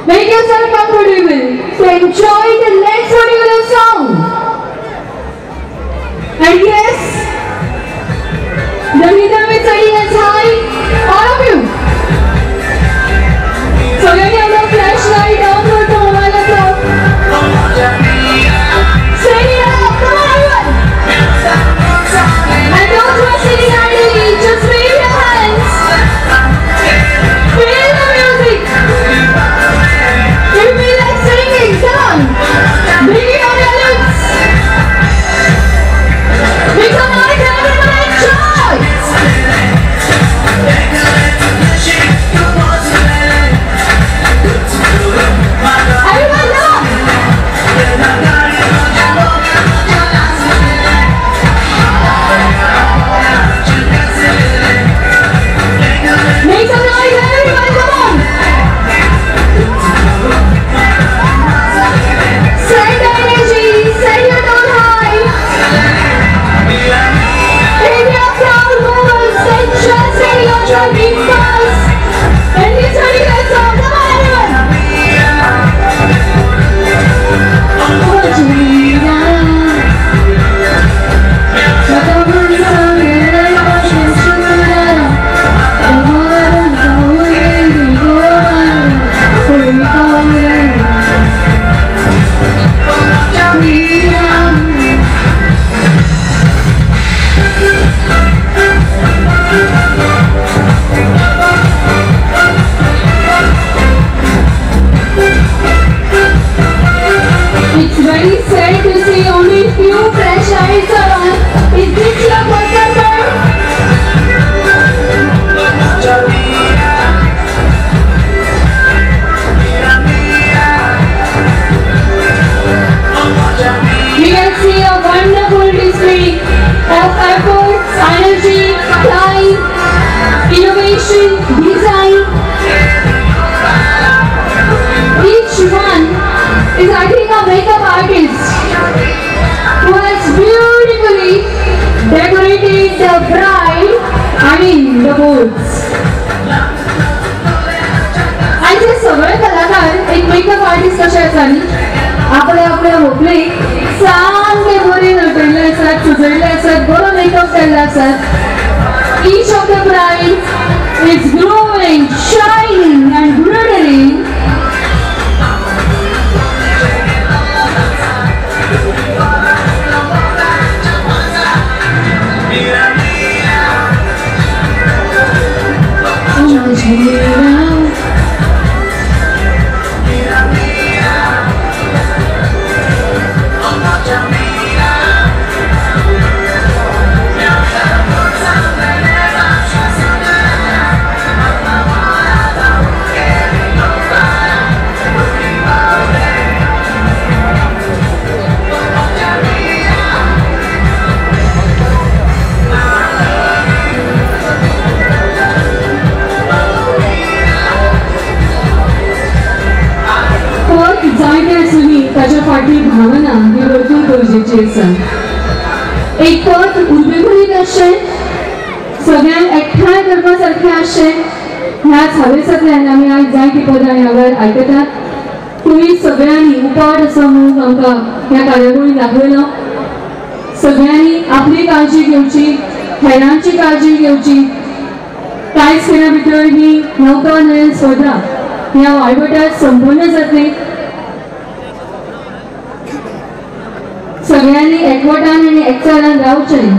make yourself comfortable to enjoy the next particular song. And yes, the rhythm is setting as high. All of you. So when you have a flashlight on your mobile phone, set it up. Come on, everyone. And those who are sitting idly, just wave your hands. Feel the music. You feel like singing. Come on. Bring it on your lips. Make some noise, everyone, enjoy. Everyone, now. Make some noise, everyone, come on. Send the energy, send your tone high. In your proud moments, and just say your jumping fast. And this particular song, come on, everyone. It's very sad to see only few fresh eyes around. Is this your first time? We can see a wonderful display of effort, energy, time, innovation, design. Each one is, I think, a makeup artist who has beautifully decorated the bride, the boards. आणि ते सगळे कलाकार एक makeup artist कशे आसात आपल्या आपल्या व्हंकलेक सामके बरे नटयल्ले आसात, सजयल्ले आसात, बरो मेकअप केल्लो आसात. Each of the bride is glowing, shining and glittering. ताच्या फाटी भावना ही भरपूर गरजेची आसा. एक पद उर्बेभरीत आसचें, सगळ्यांक एकठांय करपा सारकें आसचें. ह्याच हावेसांतल्यान आमी आयज जायतीं पदां ह्या वेळार आयकतात. तुमी सगळ्यांनी उपाट असो मोग आमकां ह्या कार्यावळीक दाखयलो. सगळ्यांनी आपली काळजी घेवची, हेरांची काळजी घेवची। कांयच दिना भितर ही नौका नयन स्पर्धा ह्या वाळवटात संपन्न जातली। सगळ्यांनी एकवटान आनी एकचारान रावचें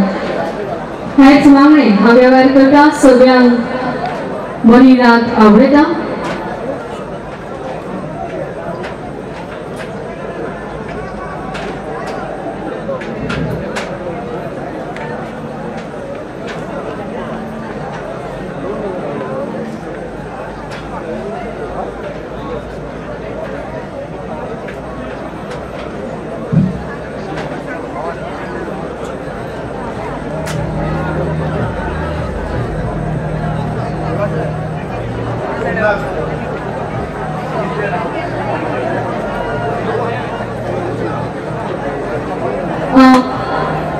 हेच मागणें हांव व्यवहार करता। सगळ्यांक बरी रात आवडटा।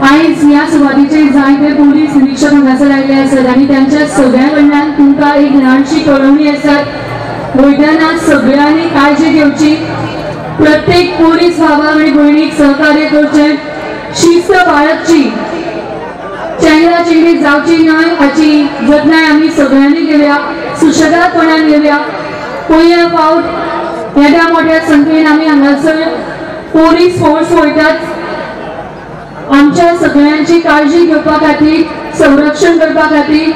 आयज ह्या सुवातीचे जायते पोलीस निरीक्षक हांगासर आयिल्ले आसात आनी त्यांच्या सगळ्या कडल्यान तुमकां एक ल्हानशी कळवणी आसा। वयताना सगळ्यांनी काळजी घेवची। प्रत्येक पोलीस भावा आनी भयणीक सहकार्य करचें। शिस्त बाळगची। चेंगरा चेंगरी जावची न्हय हाची जतनाय आमी सगळ्यांनी घेवया। सुशेगादपणान घेवया। पयल्या फावट येद्या मोठ्या संख्येन आमी हांगासर पोलीस फोर्स वयतात। आमच्या सगळ्यांची काळजी घेवपा खातीर संरक्षण करपा खातीर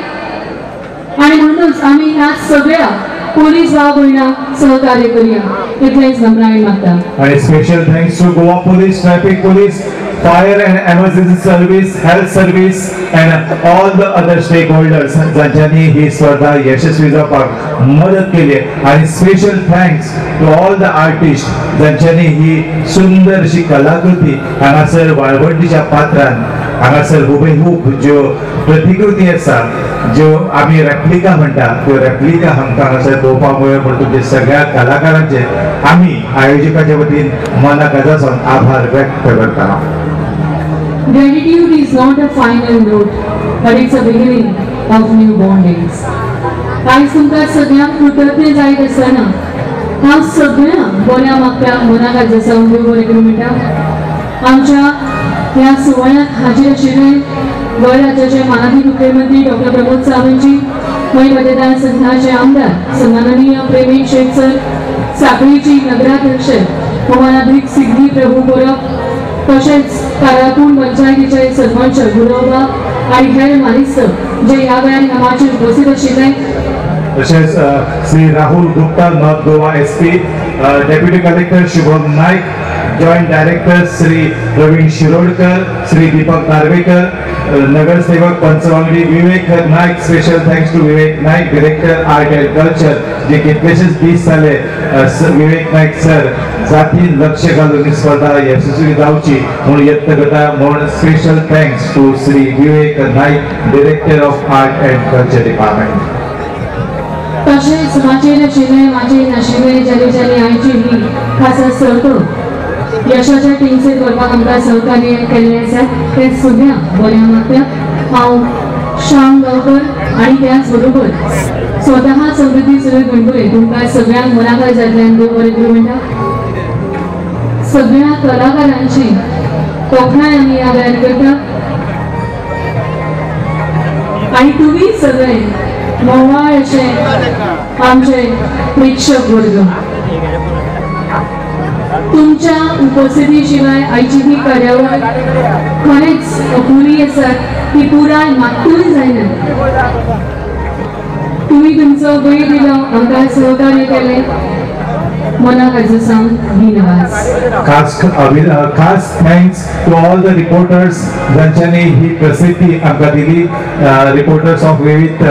आनी म्हणूनच आमी ह्या सगळ्या पोलीस भाव भयणांक सहकार्य करूया इतलेंच नम्रायेन मागता। आणि special thanks to Goa police, traffic police, fire and emergency service, health service and all the other stakeholders ज्यांच्यानी ही स्पर्धा यशस्वी जावपाक मदत केली। आणि special thanks to all the artist ज्यांच्यानी ही सुंदर अशी कलाकृती हांगासर वाळवंटीच्या पात्रान हांगासर हुबेहूब ज्यो प्रतिकृती आसा ज्यो आमी रेप्लिका म्हणटा त्यो रेप्लिका आमकां हांगासर पळोवपाक मेळ्ळ्यो। म्हण तुमचे सगळ्या कलाकारांचे आमी आयोजकाच्या वतीन मनाकाजासून आभार व्यक्त करता। Gratitude is not a final note, but it's a beginning of new bondings. कांयच तुमकां सगळ्यांक कृतज्ञ जायत आसतना हांव सगळ्यांक बऱ्या मागता मनाकाजासून देव बरें करूं म्हणटा। आमच्या ह्या सुवाळ्याक हाजीर आशिल्ले गोंय राज्याचे माननीय मुख्यमंत्री डॉक्टर प्रमोद सावंतजी, गोंय मतदारसंघाचे आमदार सन्माननीय प्रेमीक शेख सर, साखळीची नगराध्यक्ष मोहनाद्रीक सिद्धी प्रभू परब, तशेंच कारापूर पंचायतीचे सरपंच गुरवबा आनी हेर मानेस्त जे ह्या वेळार नामाचेर उपस्थित आशिल्ले। तशेंच Shri Rahul Gupta, north Goa SP, deputy collector Shubham Naik, joint director Shri Praveen Shirodkar, Shri Deepak Narvekar, नगरसेवक पंचवांगडी Vivek Naik. Special thanks to Vivek Nayak, director art and culture, जे कितलेशेच दीस जाले विवेक नायक सर जातीन लक्ष घालून ही स्पर्धा यशस्वी जावची म्हणून यत्न करता। म्हणून special thanks to Shri Vivek Nayak, director of art and culture department. तशेंच माचेर आशिल्ले माचेर नाशिल्ले ज्यांनी आयची ही खासा सर्त यशाच्या टिंगसेर करपाक आमकां सहकार्य केल्लें आसा ते सगळ्यांक बरें मागता। हांव श्याम गांवकर आनी त्याच बरोबर स्वता समृद्धी सुरय गणपुरे तुमकां सगळ्यांक मनाकाजांतल्यान देव बरें करूं म्हणटा। सगळ्या कलाकारांची तोखणाय आमी ह्या वेळार करता आनी तुमी सगळे मोवाळ अशे आमचे प्रेक्षक वर्ग। तुमच्या उपस्थिती शिवाय आयची ही कार्यावळ खरेंच अपुरी आसा, ती पुराय मात्तूय जायना। तुम्ही तुमचो वेळ दिलो, आमकां सहकार्य केलें, मनाकाजासून धन्यवाद। खास thanks to all the reporters ज्यांच्यानी ही प्रसिद्धी आमकां दिली। रिपोर्टर्स ऑफ विविध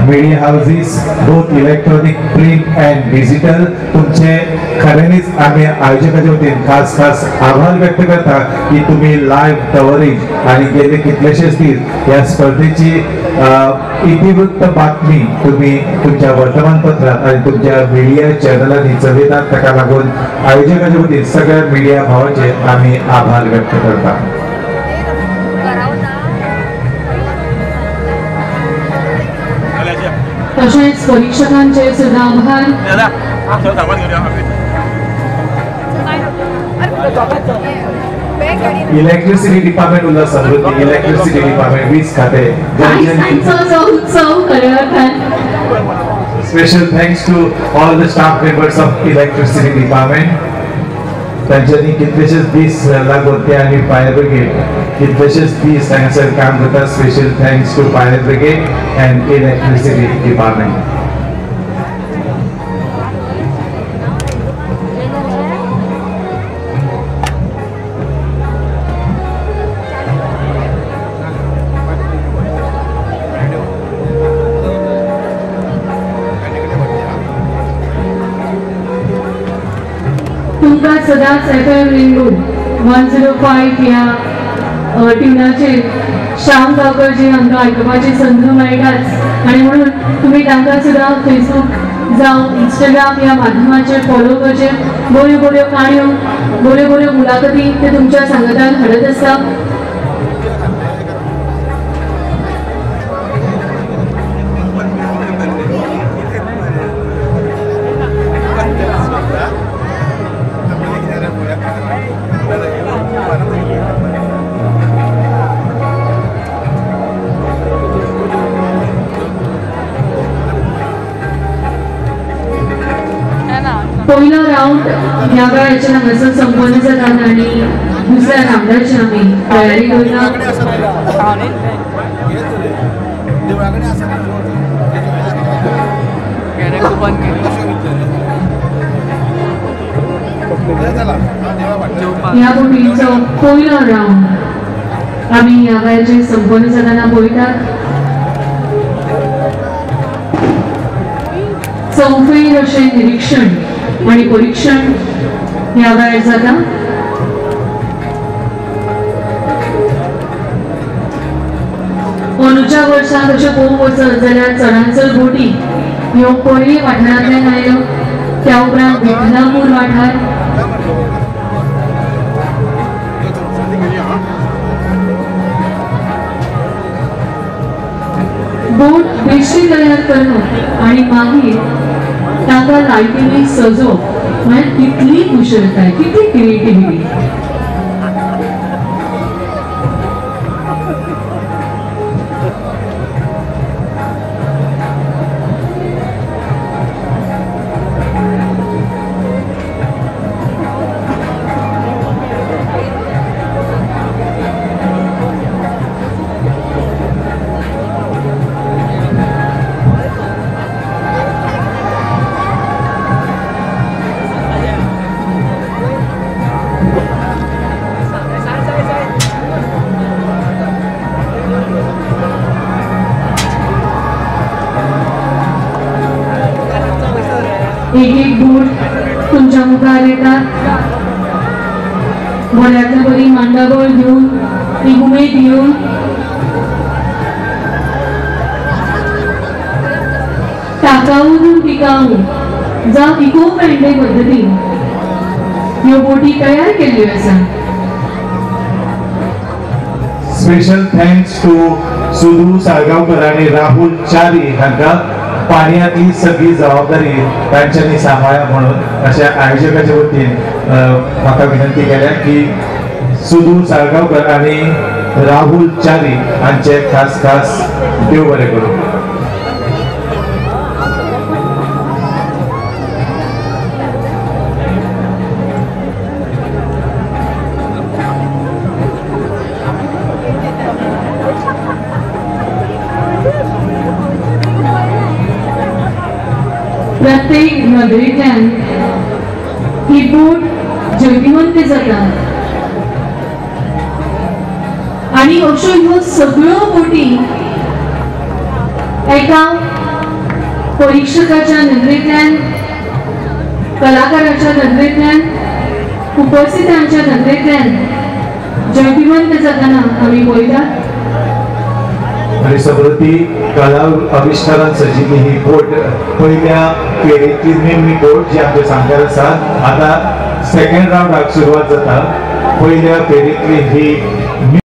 media houses, both electronic, print and digital, तुमचे खऱ्यांनीच आम्ही आयोजकाच्या वतीन खास आभार व्यक्त करता की तुम्ही लाईव्ह कव्हरेज आणि गेले कितलेशेच दीस या स्पर्धेची इतिवृत्त बातमी तुम्ही तुमच्या वर्तमानपत्रात आणि तुमच्या मीडिया चॅनलांनी चलयतात। ताका लागून आयोजकाच्या वतीन सगळ्या मीडिया भावांचे आम्ही आभार व्यक्त करता। तशेंच परीक्षकांचे सुद्धा आभार। बैग गाडी इलेक्ट्रिसिटी डिपार्टमेंट उल्ला समृद्धी इलेक्ट्रिसिटी डिपार्टमेंट वीज खाते उत्सव खरें Special thanks to all the staff members of electricity department. तांच्यांनी कितलेशेच दीस लागोते आणि फायर ब्रिगेड कितलेशेच दीस हांगासर काम करता. Special thanks to fire brigade and electricity department. तुमकां सदांच FM रेनबो 105 ह्या ट्युनाचेर श्याम गांवकरजी आमकां आयकुपाची संद मेळटाच आनी म्हणून तुमी तांकां सुद्दां फेसबूक जावं इंस्टाग्राम ह्या माध्यमाचेर फॉलो करचे. बऱ्यो बऱ्यो काणयो बऱ्यो बऱ्यो मुलाखती ते तुमच्या सांगतान हाडत आसता. पहिला राउंड ह्या वेळाचेर हांगासर संपन्न जाता आनी दुसऱ्या राउंडाची आमी तयारी करता. ह्या बोटीचो पहिलो राउंड आमी ह्या वेळाचेर संपन्न जाताना पळयतात. चौफेर अशें निरीक्षण आणि परीक्षण ह्या वेळार जाता. अंदूच्या वर्सांत अशें पळोवंक वचत जाल्यार चडांचड बोटी ह्यो पर्ये वाठारांतल्यान आयल्यो. त्या उपरांत विठ्ठलापूर वाठार बोट बेश्टी तयार करणं आणि मागीर ताका लायटींनी सजोवप म्हणजे कितली कुशळटाय कितली क्रिएटिव्हिटी. एक एक बोट तुमच्या मुखार येतात. बऱ्यांतल्या बरी मांडावळ घेऊन एक उमेद घेऊन टाकाऊन टिकाऊ जावं इको फ्रेंडली पद्दतीन ह्यो बोटी तयार केल्ल्यो आसा. स्पेशल थँक्स टू सुधू साळगांवकर आणि राहुल चारी हांकां पाणयातली सगळी जबाबदारी तांच्यांनी सांभाळ्या म्हणून अशा आयोजकाच्या वतीन म्हाका विनंती केल्या की सुधू साळगांवकर आणि राहुल चारी हांचे खास खास देव बरें करूं. प्रत्येक नदरेंतल्यान ही बोट जैतिवंत जाता आणि अश्यो ह्यो सगळ्यो बोटी एका परीक्षकाच्या नदरेंतल्यान कलाकाराच्या नदरेंतल्यान उपस्थितांच्या नदरेंतल्यान जैतिवंत जाताना आमी पळयतात. आणि समृद्धी कला आविष्कारान सजिल्ली ही बोट पहिल्या फेरीतली नेमणी बोट जी आमच्या सांग्यार आसा. आता सेकंड राउंडाक सुरवात जाता. पहिल्या फेरीतली ही